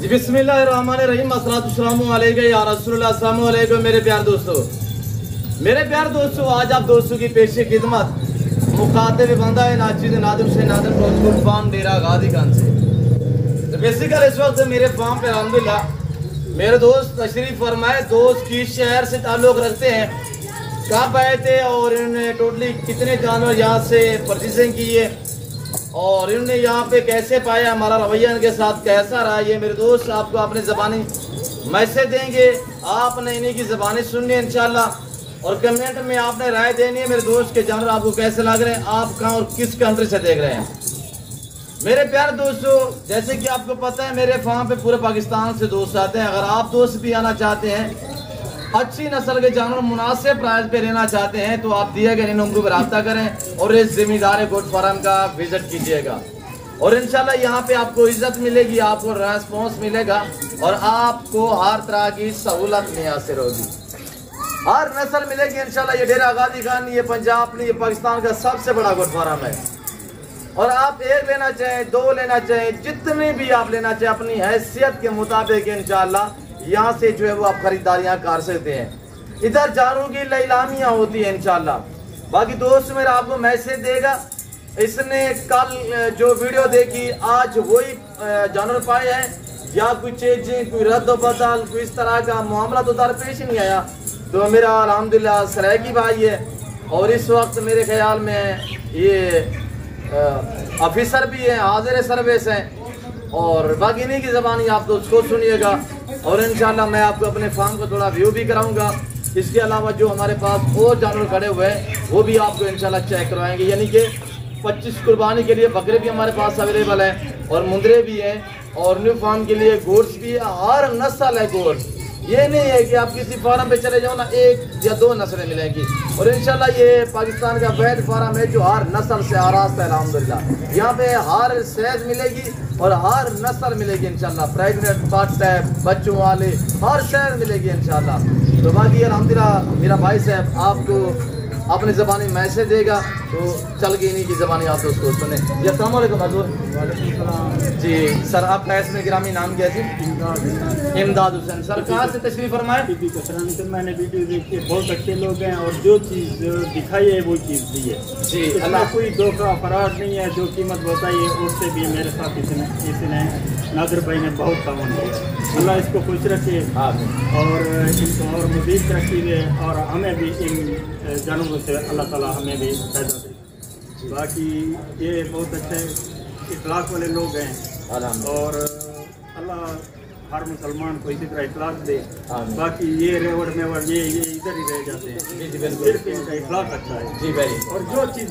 जी बिस्मिल्लाहिर्रहमानिर्रहीम अस्सलातु अलैका या रसूलुल्लाह। अस्सलामु अलैकुम मेरे प्यार दोस्तों, आज आप दोस्तों की पेशे खिदमत मुखातिब बंदा है नाचिद नादिम से नादिम रोजपुर फार्म डेरा गाजी खान से। तो बेसिकल इस वक्त मेरे फार्म पे अल्हम्दुलिल्लाह मेरे दोस्त तशरीफ फरमाए। दोस्त किस शहर से ताल्लुक़ रखते हैं, कब आए थे और इन्होंने टोटली कितने जानवर यहाँ से परचेजिंग की है और इन्होंने यहाँ पे कैसे पाया, हमारा रवैया इनके साथ कैसा रहा, ये मेरे दोस्त आपको अपनी ज़बानी मैसेज देंगे। आपने इन्हीं की ज़बानी सुननी है इंशाल्लाह और कमेंट में आपने राय देनी है मेरे दोस्त के जानवर आपको कैसे लग रहे हैं, आप कहाँ और किस कंट्री से देख रहे हैं। मेरे प्यारे दोस्तों, जैसे कि आपको पता है मेरे फार्म पे पूरे पाकिस्तान से दोस्त आते हैं। अगर आप दोस्त भी आना चाहते हैं, अच्छी नस्ल के जानवर मुनासिब प्राइस पे लेना चाहते हैं, तो आप दिए गए नंबर पर रब्ता करें और इस जिम्मेदार गोट फार्म का विजिट कीजिएगा और इंशाल्लाह यहाँ पे आपको इज्जत मिलेगी, आपको रेस्पॉन्स मिलेगा और आपको हर तरह की सहूलत मुयसर होगी, हर नस्ल मिलेगी इंशाल्लाह। ये डेरा गाजी खान, ये पंजाब नहीं, ये पाकिस्तान का सबसे बड़ा गोट फार्म है और आप एक लेना चाहें, दो लेना चाहें, जितनी भी आप लेना चाहें अपनी हैसियत के मुताबिक इंशाल्लाह यहाँ से जो है वो आप खरीदारियाँ कर सकते हैं। इधर जानवरों की नीलामियाँ होती है इंशाल्लाह। बाकी दोस्त मेरा आपको मैसेज देगा, इसने कल जो वीडियो देखी आज वही जानवर पाए हैं या कोई चीजें, कोई रद्द बदल, कोई इस तरह का मामला तो दरपेश नहीं आया। तो मेरा अल्हम्दुलिल्लाह सरायकी भाई है और इस वक्त मेरे ख्याल में ये ऑफिसर भी हैं, हाजिर सर्विस हैं और बाकी नहीं की ज़बानी आप तो उसको सुनिएगा और इंशाल्लाह मैं आपको अपने फार्म को थोड़ा व्यू भी कराऊंगा। इसके अलावा जो हमारे पास और जानवर खड़े हुए हैं वो भी आपको इंशाल्लाह चेक करवाएंगे, यानी कि 25 कुर्बानी के लिए बकरे भी हमारे पास अवेलेबल हैं और मुंदरे भी हैं और न्यू फार्म के लिए गोश्त भी है, हर नस्ल है गोश्त। ये नहीं है कि आप किसी फार्म पे चले जाओ ना एक या दो नस्लें मिलेंगी और इंशाल्लाह ये पाकिस्तान का बेहद फार्म है जो हर नस्ल से आरास्ता है अल्हम्दुलिल्लाह। यहाँ पे हर साइज मिलेगी और हर नस्ल मिलेगी इंशाल्लाह, प्रेगनेंट, बट है, बच्चों वाले, हर साइज मिलेगी इंशाल्लाह। तो बाकी अल्हम्दुलिल्लाह मेरा भाई साहब आपको अपनी ज़बानी मैसेज देगा तो चल के इन्हीं की ज़बानी आप उसको सुने। जी अस्सलाम वालेकुम हज़ूर। जी सर, आपका इसमें गिरामी नाम क्या है? इमदाद हुसैन। सर कहाँ से तशरीफ फरमाए? से मैंने वीडियो देखी, बहुत अच्छे लोग हैं और जो चीज़ दिखाई है वो चीज़ दी है जी। अल्लाह कोई धोखा फराड नहीं है, जो कीमत बताई है उससे भी मेरे साथ इसने नादिर भाई ने बहुत तावन किया। अल्लाह इसको खुश रखे और इनको और मज़ीद तरक्की दे और हमें भी इन जानवरों से अल्लाह ताला हमें भी पैदा दे। बाकी ये बहुत अच्छे इखलाक वाले लोग हैं और अल्लाह हर मुसलमान को इसी तरह इखलाक दे। बाकी ये रेवड़ मेवड़ ये इधर ही रह जाते हैं, सिर्फ इनका इखलाक अच्छा है जी भाई। और जो चीज़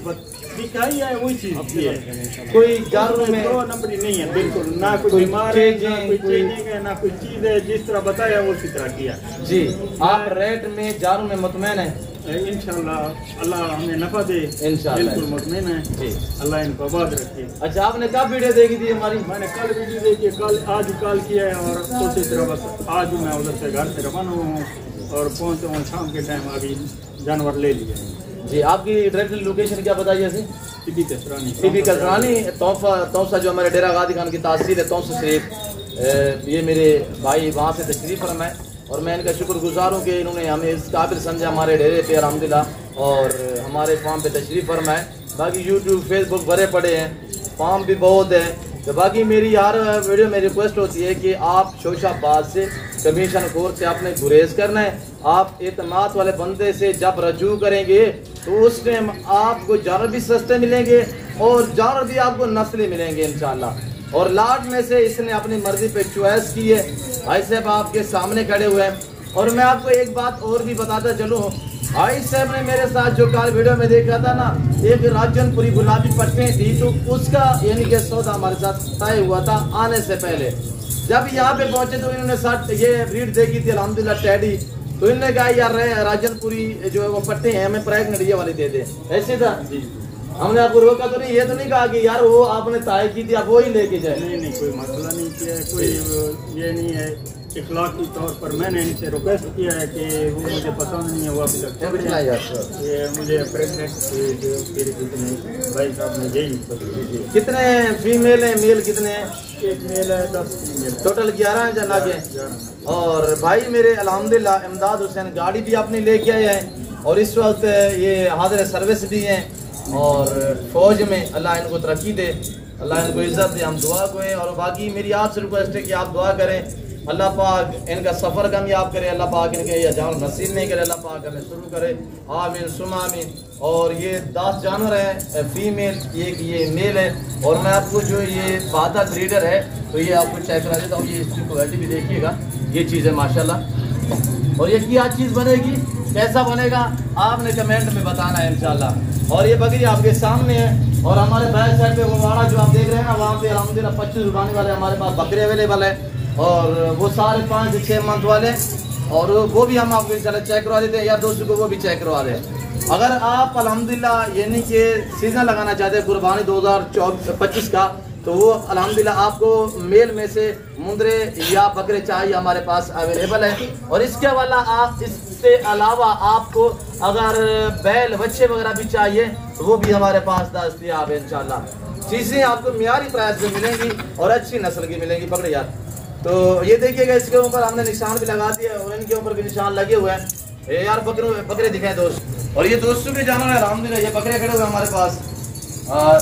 दिखाई है वही चीज़ है, कोई जानवर में दो नंबरी नहीं है बिल्कुल, ना कोई बीमार है, ना कोई चेंजिंग है, ना कोई चीज़ है, जिस तरह बताया उसी तरह किया जी। आप रेट में जानवर में मुतमैन है? इंशाल्लाह अल्लाह हमें नफा दे, इंशाल्लाह बिल्कुल मुतमईन है जी, अल्लाह इनको आबाद रखे। अच्छा, आपने कब वीडियो देखी थी हमारी? मैंने कल वीडियो देखी, कल आज कॉल किया है और उसी तरह बस आज मैं उधर से घर से रवाना हूँ और पहुँचा हूँ शाम के टाइम, अभी जानवर ले लिए जी। आपकी डायरेक्ट लोकेशन क्या बताइए? टीबी कसरानी, टीबी कसरानी तोहफा जो हमारे डेरा गाजी खान की तहसील है तौसा शरीफ, ये मेरे भाई वहाँ से तशरीफ़ फरमाए और मैं इनका शुक्रगुजार हूँ कि इन्होंने हमें इस काबिल समझा हमारे डेरे पे अल्हम्दुलिल्लाह और हमारे फार्म पे तशरीफ़ फरमाए। बाकी यूट्यूब फेसबुक भरे पड़े हैं, फार्म भी बहुत है। तो बाकी मेरी हर वीडियो में रिक्वेस्ट होती है कि आप शोशाबाद से कमीशन खोर से आपने गुरेज करना है। आप एतमाद वाले बंदे से जब रजू करेंगे तो उस टाइम आपको जानवर भी सस्ते मिलेंगे और जानवर भी आपको नस्ली मिलेंगे इंशाल्लाह। और लाट में से इसने अपनी मर्जी पे चॉइस की है, भाई साहब आपके सामने खड़े हुए हैं। और मैं आपको एक बात और भी बताता चलूँ, भाई साहब ने मेरे साथ जो कल वीडियो में देखा था ना, एक राजनपुरी गुलाबी पट्टे थी, तो उसका यानी कि सौदा हमारे साथ तय हुआ था आने से पहले। जब यहाँ पे पहुंचे तो इन्होंने साथ ये ब्रीड देखी थी अल्हम्दुलिल्लाह टैडी, तो इन्होंने कहा यार राजनपुरी जो है वो पट्टे हैं हमें प्रेगनेंट ये वाली दे दे। ऐसे था जी, हमने आपको रोका तो नहीं, ये तो नहीं कहा कि यार वो आपने तय की थी आप वो ही लेके जाए। नहीं कोई मसला नहीं किया, कोई ये नहीं है इखलाकी तौर पर मैंने इनसे रिक्वेस्ट किया है कि वो मुझे पसंद नहीं है, वो अभी तक ये मुझे प्रेगनेंट भाई साहब ने यही कितने फीमेल हैं, मेल कितने हैं? एक मेल है, 10 फीमेल, टोटल 11 हैं जना के। और भाई मेरे अल्हम्दुलिल्लाह इमदाद हुसैन गाड़ी भी आपने लेके आए हैं और इस वक्त ये हाजिर सर्विस भी हैं और फौज में। अल्लाह इनको तरक्की दे, अल्लाह इनको इज़्ज़त दे, हम दुआ करें। और बाकी मेरी आपसे रिक्वेस्ट है कि आप दुआ करें, अल्लाह पाक इनका सफ़र कामयाब करे, अल्लाह पाक इनके ये जानवर नसीब नहीं करे, अल्लाह पाक हमें शुरू करे, आमीन सुमा आमीन। और ये 10 जानवर हैं फीमेल, एक ये मेल है। और मैं आपको जो ये बहादुर ब्रीडर है तो ये आपको चेक करा देता हूँ, ये इसकी क्वालिटी भी देखिएगा, ये चीज़ है माशाल्लाह। और ये क्या चीज़ बनेगी, कैसा बनेगा आपने कमेंट में बताना है इंशाल्लाह। और ये बकरी आपके सामने है और हमारे बैक साइड पे वो वाड़ा जो आप देख रहे हैं ना, वहाँ पे अल्हम्दुलिल्लाह 25 रुकाने वाले हमारे पास बकरे अवेलेबल है और वो सारे 5 से 6 मंथ वाले, और वो भी हम आपको इंशाल्लाह चेक करवा देते हैं या दोस्तों को वो भी चेक करवा दें। अगर आप अल्हम्दुलिल्लाह यानी कि सीज़न लगाना चाहते हैं कुर्बानी 2025 का, तो वो अल्हम्दुलिल्लाह आपको मेल में से मुंदरे या बकरे चाहिए हमारे पास अवेलेबल है। और इसके इससे अलावा आपको अगर बैल बच्चे वगैरह भी चाहिए तो वो भी हमारे पास दस्तयाब है इंशाल्लाह। चीज़ें आपको मियारी प्राइस में मिलेंगी और अच्छी नस्ल की मिलेंगी। पकड़े यार, तो ये देखिएगा इसके ऊपर हमने निशान भी लगा दिया और इनके ऊपर भी निशान लगे हुए हैं। ये यार बकरे दिखाए दोस्त, और ये दोस्तों के जानवर है अल्हम्दुलिल्लाह, ये बकरे खड़े हुए हमारे पास,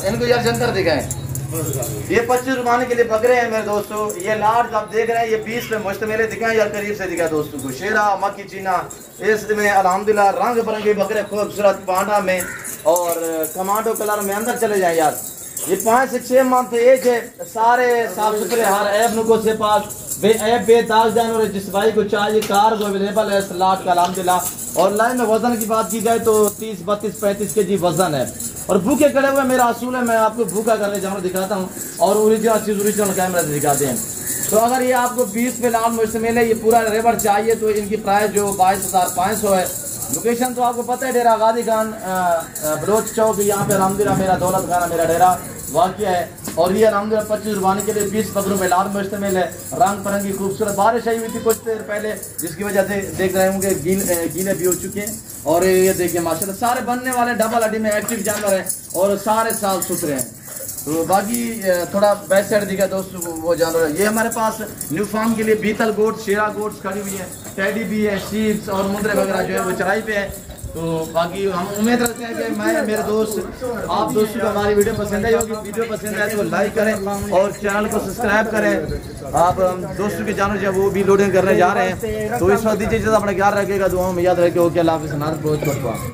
इनको यार जनकर दिखाएं। ये 25 रुपये के लिए बकरे हैं मेरे दोस्तों। ये लार्ज आप देख रहे हैं, ये 20 पे मुश्तमिल है। दिखाएं यार करीब से दिखाए दोस्तों को, शेरा मक्की चीना इसमें अल्हम्दुलिल्लाह रंग बिरंगे बकरे खूबसूरत पांडा में और टमाटो कलर में। अंदर चले जाए यार, ये 5 से 6 मंथ एज है, सारे साफ सुथरे, हर ऐब नुको से पास बेऐब बेदाग जानवर है। जिस भाई को चाहिए कार को अवेलेबल है सलाद का अल्हम्दुलिल्लाह। और लाइन में वजन की बात की जाए तो 30, 32, 35 के जी वजन है। और भूखे खड़े हुए मेरा असूल है, मैं आपको भूखा करने जानवर दिखाता हूँ और ओरिजिनल कैमरा से दिखाते हैं। तो अगर ये आपको 20 पे लाल मुश्तमिल है, ये पूरा रेवर चाहिए तो इनकी प्राइस जो 22,500 है। लोकेशन तो आपको पता है, डेरा गादी खान बलोच चौक, यहाँ पे अल्हम्दुलिल्लाह मेरा दौलत खाना मेरा डेरा वाक़या है। और ये अल्हम्दुलिल्लाह 25 रुपये के लिए 20 बकरों में लाल मुश्तमिल है, रंग बिरंगी खूबसूरत। बारिश आई हुई थी कुछ देर पहले जिसकी वजह से देख रहे होंगे गीले भी हो चुके हैं। और ये देखिए माशाल्लाह सारे बनने वाले डबल हड्डी में एक्टिव जानवर हैं और सारे साफ सुथरे हैं। तो बाकी थोड़ा बैक साइड दिखा दोस्तों वो जानवर है। ये हमारे पास न्यू फार्म के लिए बीतल गोट्स, शेरा गोट्स खड़ी हुई है, टेडी भी है, शीप्स और मुंदरे वगैरह जो है वो चराई पे है। तो बाकी हम उम्मीद रखते हैं कि मैं मेरे दोस्त आप दोस्तों को हमारी वीडियो पसंद है होगी। वीडियो पसंद है तो लाइक करें और चैनल को सब्सक्राइब करें। आप दोस्तों के जानवर जो वो भी लोडिंग करने जा रहे हैं, तो इस वक्त दीजिए अपना ख्याल रखेगा, दुआओं में याद रखे। ओके, अल्लाह हाफ़िज़।